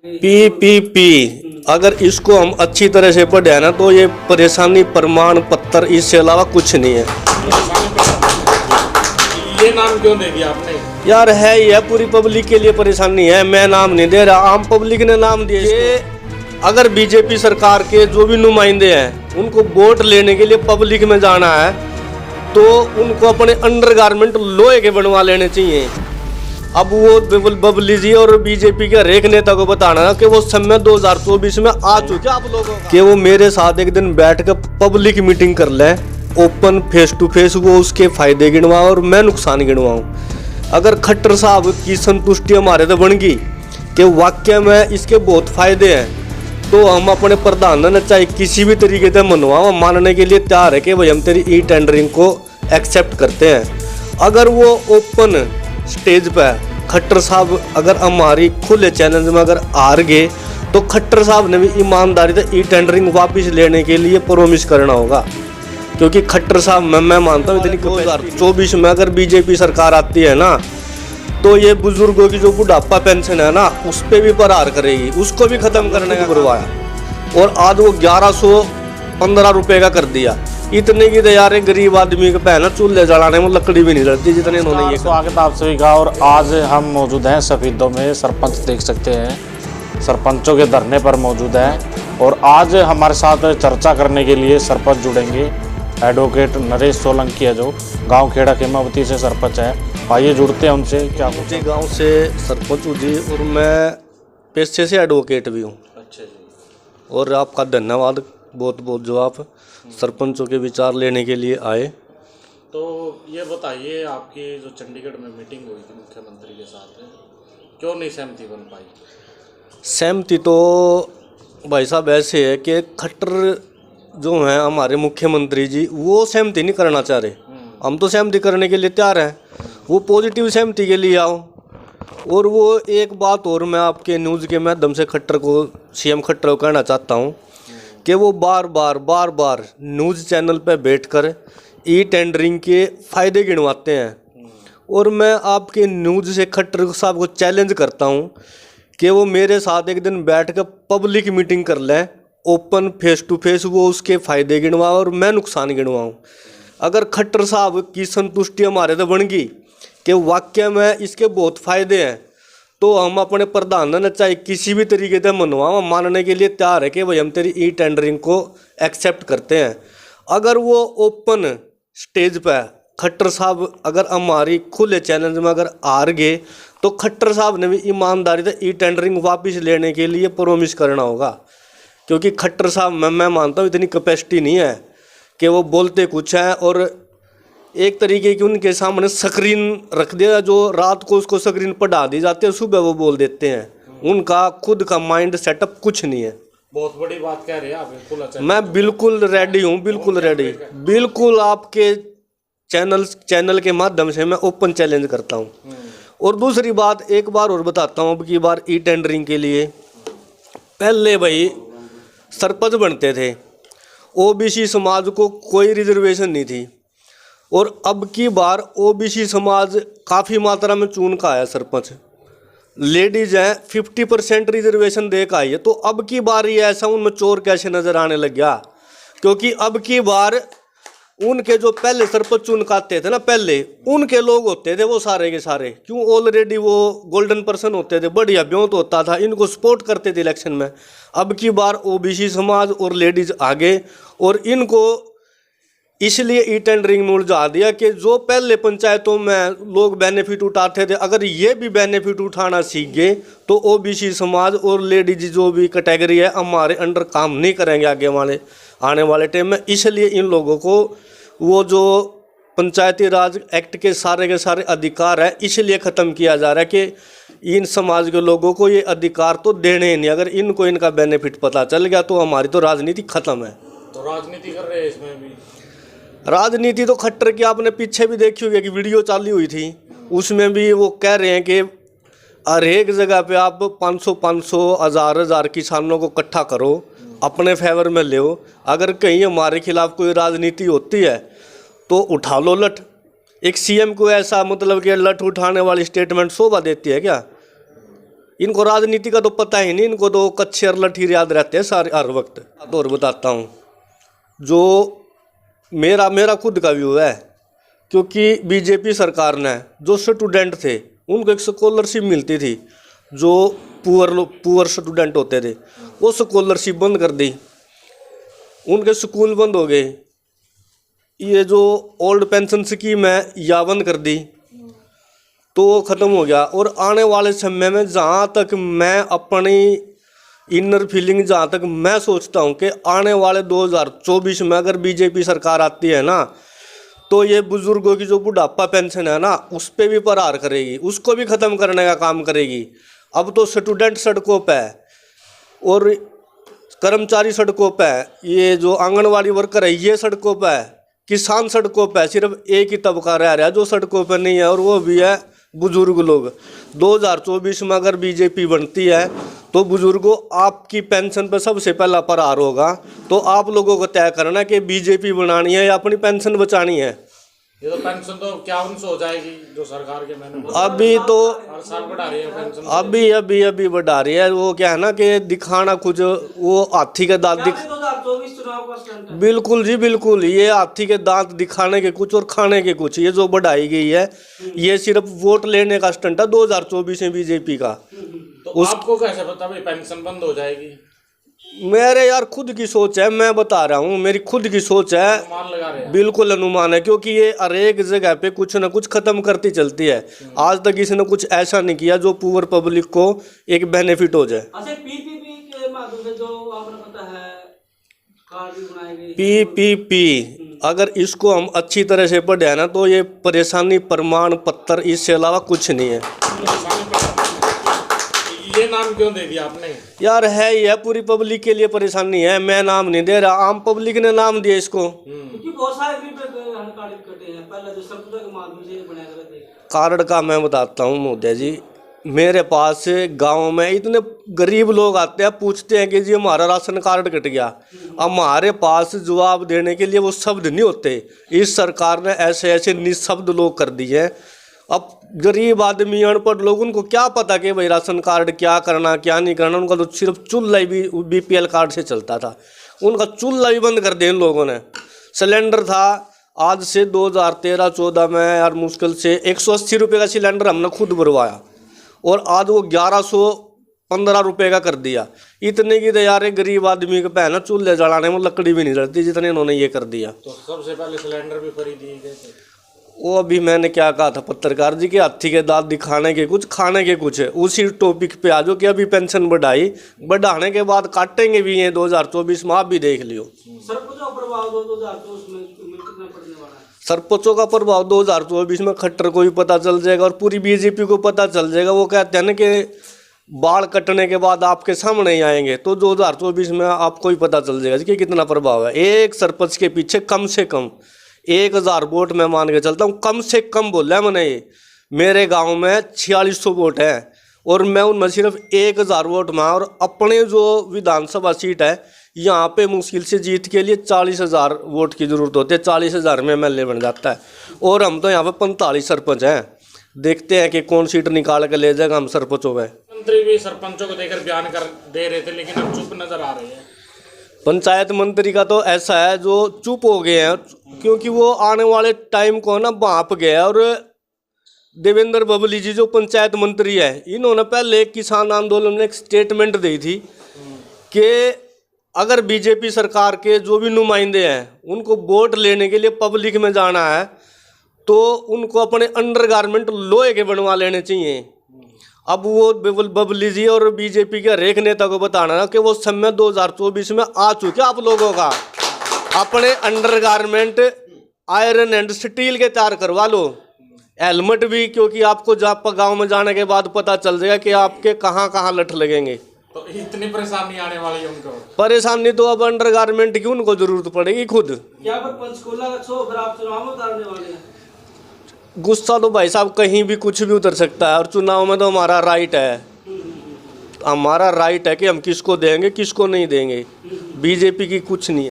PPP अगर इसको हम अच्छी तरह से पढ़े ना तो ये परेशानी प्रमाण पत्र, इससे अलावा कुछ नहीं है। ये नाम क्यों दे दिया आपने? यार है ये पूरी पब्लिक के लिए परेशानी है, मैं नाम नहीं दे रहा, आम पब्लिक ने नाम दिया। ये अगर बीजेपी सरकार के जो भी नुमाइंदे हैं उनको वोट लेने के लिए पब्लिक में जाना है तो उनको अपने अंडरगारमेंट लोहे के बनवा लेने चाहिए। अब वो बबली जी और बीजेपी के हर एक नेता को बताना कि वो समय 2024 में आ चुके आप लोगों का, कि वो मेरे साथ एक दिन बैठ कर पब्लिक मीटिंग कर लें, ओपन फेस टू फेस, वो उसके फायदे गिनवाओ और मैं नुकसान गिनवाऊं। अगर खट्टर साहब की संतुष्टि हमारे तो बन गई कि वाकई में इसके बहुत फायदे हैं तो हम अपने प्रधान ने चाहे किसी भी तरीके से मनवाओ, मानने के लिए तैयार है कि भाई हम तेरी ई टेंडरिंग को एक्सेप्ट करते हैं। अगर वो ओपन स्टेज पर खट्टर साहब अगर हमारी खुले चैलेंज में अगर हार गए तो खट्टर साहब ने भी ईमानदारी से ई टेंडरिंग वापस लेने के लिए प्रोमिस करना होगा, क्योंकि खट्टर साहब मैं मानता हूँ इतनी 2024 में अगर बीजेपी सरकार आती है ना तो ये बुजुर्गों की जो बुढ़ापा पेंशन है ना उस पर भी प्रहार करेगी, उसको भी खत्म करने का करवाया और आज वो 1115 रुपये का कर दिया। इतने की तो यार गरीब आदमी के पहना चूल्हे जलाने में लकड़ी भी नहीं जलती जितने इन्होंने ये। स्वागत आप सभी का। और आज हम मौजूद हैं सफीदों में, सरपंच देख सकते हैं, सरपंचों के धरने पर मौजूद हैं और आज हमारे साथ चर्चा करने के लिए सरपंच जुड़ेंगे। एडवोकेट नरेश सोलंकी है जो गांव खेड़ा खेमावती से सरपंच है। आइए जुड़ते हैं उनसे। क्या मुझे गांव से सरपंच हूँ जी और मैं पेशे से एडवोकेट भी हूँ। अच्छा जी। और आपका धन्यवाद बहुत बहुत जो आप सरपंचों के विचार लेने के लिए आए। तो ये बताइए, आपकी जो चंडीगढ़ में मीटिंग हुई थी मुख्यमंत्री के साथ, क्यों नहीं सहमति बन पाई? सहमति तो भाई साहब ऐसे है कि खट्टर जो हैं हमारे मुख्यमंत्री जी वो सहमति नहीं करना चाह रहे। हम तो सहमति करने के लिए तैयार हैं, वो पॉजिटिव सहमति के लिए आओ। और वो एक बात और मैं आपके न्यूज़ के माध्यम से खट्टर को, सीएम खट्टर को कहना चाहता हूँ कि वो बार बार न्यूज़ चैनल पर बैठकर ई टेंडरिंग के फ़ायदे गिनवाते हैं। और मैं आपके न्यूज़ से खट्टर साहब को चैलेंज करता हूँ कि वो मेरे साथ एक दिन बैठ कर पब्लिक मीटिंग कर लें, ओपन फेस टू फेस, वो उसके फ़ायदे गिनवाओ और मैं नुकसान गिनवाऊँ। अगर खट्टर साहब की संतुष्टि हमारे तो बन गई कि वाकई में इसके बहुत फ़ायदे हैं तो हम अपने प्रधान ने चाहे किसी भी तरीके से मनवाओ, मानने के लिए तैयार है कि भाई हम तेरी ई टेंडरिंग को एक्सेप्ट करते हैं। अगर वो ओपन स्टेज पर खट्टर साहब अगर हमारी खुले चैलेंज में अगर हार गए तो खट्टर साहब ने भी ईमानदारी से ई टेंडरिंग वापस लेने के लिए प्रोमिस करना होगा, क्योंकि खट्टर साहब मैं मानता हूँ इतनी कैपेसिटी नहीं है कि वो बोलते कुछ है और एक तरीके की उनके सामने स्क्रीन रख दिया, जो रात को उसको स्क्रीन पढ़ा दी जाती है, सुबह वो बोल देते हैं। उनका खुद का माइंड सेटअप कुछ नहीं है। बहुत बड़ी बात कह रहे हैं आप। बिल्कुल मैं बिल्कुल रेडी हूँ, बिल्कुल रेडी, बिल्कुल आपके चैनल के माध्यम से मैं ओपन चैलेंज करता हूँ। और दूसरी बात एक बार और बताता हूँ, अब की बार ई टेंडरिंग के लिए पहले भाई सरपंच बनते थे, ओबीसी समाज को कोई रिजर्वेशन नहीं थी और अब की बार ओबीसी समाज काफ़ी मात्रा में चुन का आया सरपंच, लेडीज हैं 50% रिजर्वेशन दे का आई है। तो अब की बार ये ऐसा उनमें चोर कैसे नज़र आने लग गया, क्योंकि अब की बार उनके जो पहले सरपंच चुन काते थे ना, पहले उनके लोग होते थे वो सारे के सारे, क्यों ऑलरेडी वो गोल्डन पर्सन होते थे, बढ़िया ब्योंत होता था, इनको सपोर्ट करते थे इलेक्शन में। अब की बार ओबीसी समाज और लेडीज आगे और इनको इसलिए ई टेंडरिंग में उलझा दिया कि जो पहले पंचायतों में लोग बेनिफिट उठाते थे, अगर ये भी बेनिफिट उठाना सीख गए तो ओबीसी समाज और लेडीज जो भी कैटेगरी है हमारे अंडर काम नहीं करेंगे आने वाले टाइम में। इसलिए इन लोगों को वो जो पंचायती राज एक्ट के सारे अधिकार है इसलिए ख़त्म किया जा रहा है कि इन समाज के लोगों को ये अधिकार तो देने ही नहीं। अगर इनको इनका बेनिफिट पता चल गया तो हमारी तो राजनीति ख़त्म है। तो राजनीति कर रहे हैं इसमें भी। राजनीति तो खट्टर की आपने पीछे भी देखी होगी कि वीडियो चालू हुई थी, उसमें भी वो कह रहे हैं कि हर एक जगह पे आप 500 हज़ार किसानों को इकट्ठा करो, अपने फेवर में ले। अगर कहीं हमारे खिलाफ कोई राजनीति होती है तो उठा लो लठ। एक सीएम को ऐसा मतलब कि लठ उठाने वाली स्टेटमेंट शोभा देती है क्या? इनको राजनीति का तो पता ही नहीं, इनको तो कच्चे और लठीर याद रहते हैं सारे हर वक्त। और बताता हूँ जो मेरा खुद का व्यू है, क्योंकि बीजेपी सरकार ने जो स्टूडेंट थे उनको एक स्कॉलरशिप मिलती थी, जो पुअर स्टूडेंट होते थे, वो स्कॉलरशिप बंद कर दी, उनके स्कूल बंद हो गए। ये जो ओल्ड पेंशन स्कीम है या बंद कर दी, तो वो ख़त्म हो गया। और आने वाले समय में जहाँ तक मैं अपनी इनर फीलिंग, जहाँ तक मैं सोचता हूँ कि आने वाले 2024 में अगर बीजेपी सरकार आती है ना, तो ये बुज़ुर्गों की जो बुढ़ापा पेंशन है ना, उस पर भी प्रहार करेगी, उसको भी ख़त्म करने का काम करेगी। अब तो स्टूडेंट सड़कों पे है और कर्मचारी सड़कों पे है, ये जो आंगनवाड़ी वर्कर है ये सड़कों पे है, किसान सड़कों पे है। सिर्फ एक ही तबका रह रहा है जो सड़कों पे नहीं है, और वो भी है बुजुर्ग लोग। 2024 में अगर बीजेपी बनती है तो बुजुर्गों आपकी पेंशन पर सबसे पहला प्रहार होगा। तो आप लोगों को तय करना कि बीजेपी बनानी है या अपनी पेंशन बचानी है। ये तो पेंशन तो 51 हो जाएगी जो सरकार के मैंने अभी तो हर साल बढ़ा रही है पेंशन, अभी बढ़ा रही है। वो क्या है ना कि दिखाना कुछ, वो हाथी के दांत बिल्कुल जी बिल्कुल, ये हाथी के दांत दिखाने के कुछ और खाने के कुछ। ये जो बढ़ाई गई है ये सिर्फ वोट लेने का स्टंट है 2024 में बीजेपी का। तो आपको कैसे पता भाई पेंशन बंद हो जाएगी? मेरे यार खुद की सोच है, मैं बता रहा हूँ, मेरी खुद की सोच है, अनुमान लगा रहे हैं। बिल्कुल अनुमान है, क्योंकि ये हर एक जगह पे कुछ ना कुछ खत्म करती चलती है। आज तक किसी ने कुछ ऐसा नहीं किया जो पुअर पब्लिक को एक बेनिफिट हो जाए। अच्छा, पीपीपी के माध्यम से जो आपने पता है कार्ड भी बनाए गए, पीपीपी अगर इसको हम अच्छी तरह से पढ़े ना तो ये परेशानी प्रमाण पत्र, इससे अलावा कुछ नहीं है। ये नाम क्यों दे दिया आपने? यार है ये पूरी पब्लिक के लिए परेशानी है, मैं नाम नहीं दे रहा, आम पब्लिक ने नाम दिया इसको। क्योंकि बहुत सारे कार्ड कटे हैं पहले जो सरकार के माध्यम से बनाए गए थे। कार्ड का मैं बताता हूँ मोदी जी, मेरे पास गांव में इतने गरीब लोग आते हैं, पूछते हैं कि जी हमारा राशन कार्ड कट गया। हमारे पास जवाब देने के लिए वो शब्द नहीं होते। इस सरकार ने ऐसे ऐसे निशब्द लोग कर दिए हैं। अब गरीब आदमी, अनपढ़ लोग, उनको क्या पता कि भाई राशन कार्ड क्या करना क्या नहीं करना। उनका तो सिर्फ चूल्हा भी बीपीएल कार्ड से चलता था, उनका चूल्हा भी बंद कर दिया इन लोगों ने। सिलेंडर था आज से 2013-14 में यार मुश्किल से 180 रुपये का सिलेंडर हमने खुद भरवाया, और आज वो 1115 रुपये का कर दिया। इतने की तो यार एक गरीब आदमी के पहना चूल्हे जलाने में लकड़ी भी नहीं जलती जितने इन्होंने ये कर दिया। तो सबसे पहले सिलेंडर भी फ्री दिए गए थे। वो अभी मैंने क्या कहा था पत्रकार जी के हाथी के दांत दिखाने के कुछ, खाने के कुछ है। उसी टॉपिक पे आ जाओ कि अभी पेंशन बढ़ाने के बाद काटेंगे भी ये 2024 में, आप भी देख लियो। सरपंचों का प्रभाव 2024 में कितना पड़ने वाला है? सरपंचों का प्रभाव 2024 में खट्टर को भी पता चल जाएगा और पूरी बीजेपी को पता चल जाएगा। वो कहते हैं ना कि बाल कटने के बाद आपके सामने ही आएंगे, तो 2024 में आपको ही पता चल जाएगा कि कितना प्रभाव है। एक सरपंच के पीछे कम से कम 1000 वोट मैं मान के चलता हूँ, कम से कम बोला है मैंने। ये मेरे गांव में 4600 वोट हैं और मैं उनमें सिर्फ 1000 वोट में, और अपने जो विधानसभा सीट है यहाँ पे मुश्किल से जीत के लिए 40,000 वोट की ज़रूरत होती है। 40,000 में एमएलए बन जाता है, और हम तो यहाँ पे 45 सरपंच हैं। देखते हैं कि कौन सीट निकाल के ले जाएगा हम सरपंचों में। मंत्री भी सरपंचों को देकर बयान कर दे रहे थे, लेकिन अब चुप नजर आ रहे हैं। पंचायत मंत्री का तो ऐसा है जो चुप हो गए हैं, क्योंकि वो आने वाले टाइम को ना भांप गया। और देवेंद्र बबली जी जो पंचायत मंत्री है, इन्होंने पहले किसान आंदोलन में एक स्टेटमेंट दी थी कि अगर बीजेपी सरकार के जो भी नुमाइंदे हैं उनको वोट लेने के लिए पब्लिक में जाना है तो उनको अपने अंडरगारमेंट लोहे के बनवा लेने चाहिए। अब वो बबली जी और बीजेपी के हर एक नेता को बताना है कि वो समय 2024 में आ चुके आप लोगों का। अपने अंडरगारमेंट आयरन एंड स्टील के तैयार करवा लो, हेलमेट भी, क्योंकि आपको गांव में जाने के बाद पता चल जाएगा कि आपके कहाँ कहाँ लठ लगेंगे। तो इतनी परेशानी आने वाली है उनको। परेशानी तो अब अंडरगारमेंट की उनको जरूरत पड़ेगी खुद। क्या पर पंचकूला का छो फिर आप चुनाव में उतारने वाले हैं? गुस्सा तो भाई साहब कहीं भी कुछ भी उतर सकता है, और चुनाव में तो हमारा राइट है। हमारा राइट है कि हम किसको देंगे किसको नहीं देंगे। बीजेपी की कुछ नहीं है।